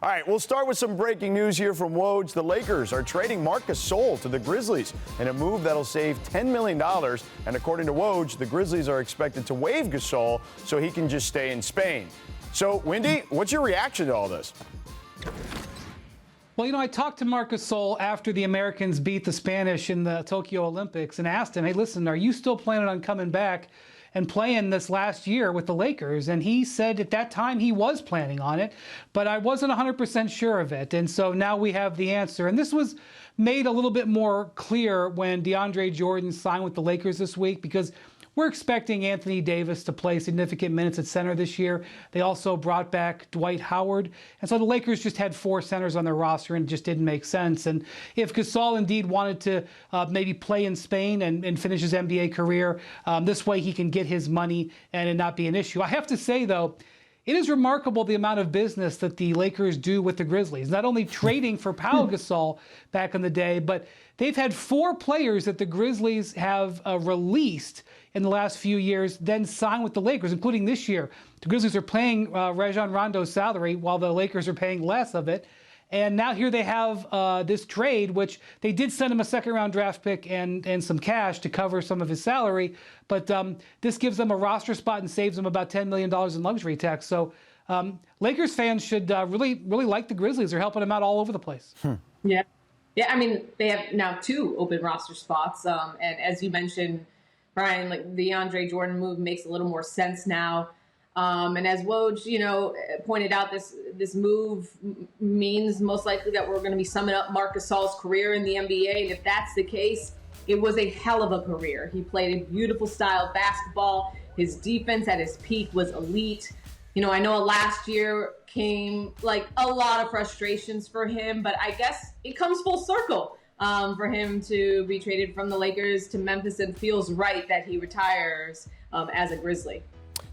All right, we'll start with some breaking news here from Woj. The Lakers are trading Marc Gasol to the Grizzlies in a move that'll save $10 million. And according to Woj, the Grizzlies are expected to waive Gasol so he can just stay in Spain. So, Windy, what's your reaction to all this? Well, I talked to Marc Gasol after the Americans beat the Spanish in the Tokyo Olympics and asked him, hey, listen, are you still planning on coming back and playing this last year with the Lakers? And he said at that time he was planning on it, but I wasn't 100% sure of it. And so now we have the answer. And this was made a little bit more clear when DeAndre Jordan signed with the Lakers this week, because we're expecting Anthony Davis to play significant minutes at center this year. They also brought back Dwight Howard. And so the Lakers just had 4 centers on their roster and it just didn't make sense. And if Gasol indeed wanted to maybe play in Spain and finish his NBA career, this way he can get his money and it not be an issue. I have to say, though, it is remarkable the amount of business that the Lakers do with the Grizzlies. Not only trading for Pau Gasol back in the day, but they've had 4 players that the Grizzlies have released in the last few years, then signed with the Lakers, including this year. The Grizzlies are paying Rajon Rondo's salary while the Lakers are paying less of it. And now here they have this trade, which they did send him a second-round draft pick and some cash to cover some of his salary. But this gives them a roster spot and saves them about $10 million in luxury tax. So Lakers fans should really like the Grizzlies. They're helping them out all over the place. Yeah. I mean, they have now 2 open roster spots. And as you mentioned, Brian, like the DeAndre Jordan move makes a little more sense now. And as Woj, pointed out, this move means most likely that we're going to be summing up Marc Gasol's career in the NBA. And if that's the case, it was a hell of a career. He played a beautiful style of basketball. His defense at his peak was elite. I know last year came like a lot of frustrations for him, but I guess it comes full circle for him to be traded from the Lakers to Memphis, and feels right that he retires as a Grizzly.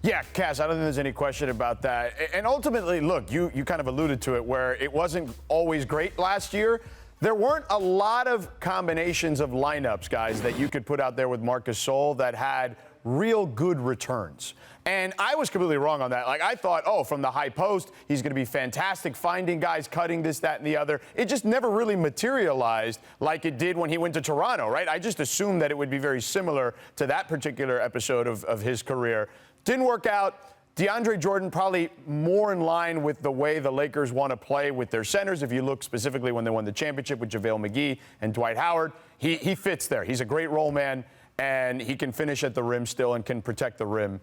Yeah, Cass, I don't think there's any question about that. And ultimately, look, you kind of alluded to it, where it wasn't always great last year. There weren't a lot of combinations of lineups, guys, that you could put out there with Marc Gasol that had real good returns. And I was completely wrong on that. Like, I thought, from the high post, he's going to be fantastic finding guys, cutting this, that, and the other. It just never really materialized like it did when he went to Toronto, right? I just assumed that it would be very similar to that particular episode of his career. Didn't work out. DeAndre Jordan probably more in line with the way the Lakers want to play with their centers. If you look specifically when they won the championship with JaVale McGee and Dwight Howard, he fits there. He's a great role man, and he can finish at the rim still and can protect the rim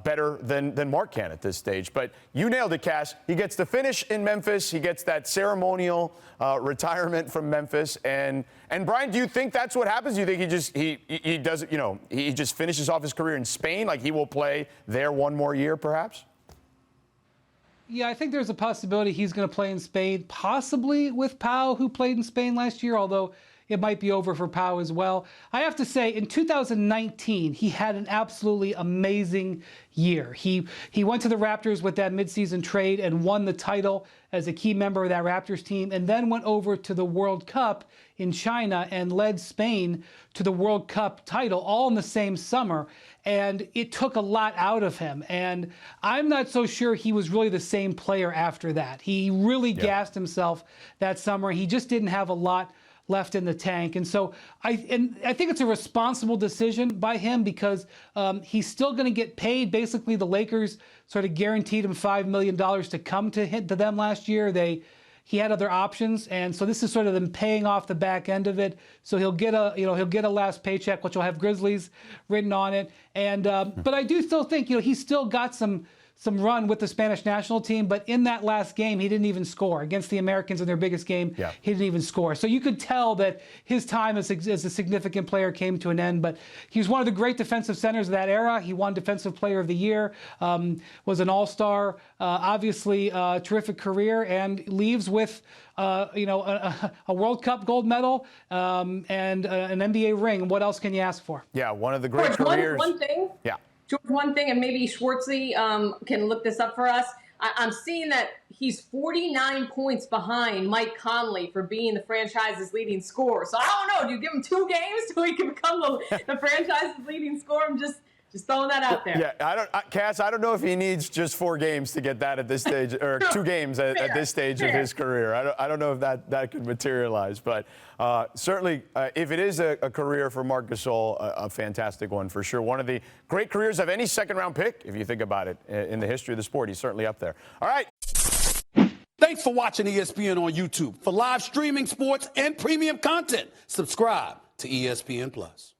better than Marc can at this stage. But you nailed it, Cass. He gets to finish in Memphis. He gets that ceremonial retirement from Memphis. And Brian, do you think that's what happens? Do you think he does, he just finishes off his career in Spain? Like he will play there one more year, perhaps? Yeah, I think there's a possibility he's going to play in Spain, possibly with Pau, who played in Spain last year, although it might be over for Pau as well. I have to say, in 2019, he had an absolutely amazing year. He went to the Raptors with that midseason trade and won the title as a key member of that Raptors team, and then went over to the World Cup in China and led Spain to the World Cup title all in the same summer. And it took a lot out of him. And I'm not so sure he was really the same player after that. He really gassed himself that summer. He just didn't have a lot left in the tank. And so I think it's a responsible decision by him, because he's still going to get paid. Basically, the Lakers sort of guaranteed him $5 million to come to them last year. He had other options, and so this is sort of them paying off the back end of it. So he'll get a last paycheck, which will have Grizzlies written on it. And but I do still think he's still got some run with the Spanish national team, but in that last game, he didn't even score. Against the Americans in their biggest game, he didn't even score. So you could tell that his time as a significant player came to an end, but he was one of the great defensive centers of that era. He won Defensive Player of the Year, was an all-star, obviously a terrific career, and leaves with a World Cup gold medal and an NBA ring. What else can you ask for? Yeah, one of the great careers. One thing. Yeah. George, one thing, and maybe Schwartzy can look this up for us. I'm seeing that he's 49 points behind Mike Conley for being the franchise's leading scorer. So I don't know. Do you give him 2 games so he can become the franchise's leading scorer? I'm just Just throwing that out there. Yeah, Cass, I don't know if he needs just 4 games to get that at this stage, or 2 games at this stage of his career. I don't know if that could materialize, but certainly if it is a career for Marc Gasol, a fantastic one for sure. One of the great careers of any second-round pick, if you think about it, in the history of the sport. He's certainly up there. All right. Thanks for watching ESPN on YouTube. For live streaming, sports, and premium content, subscribe to ESPN+.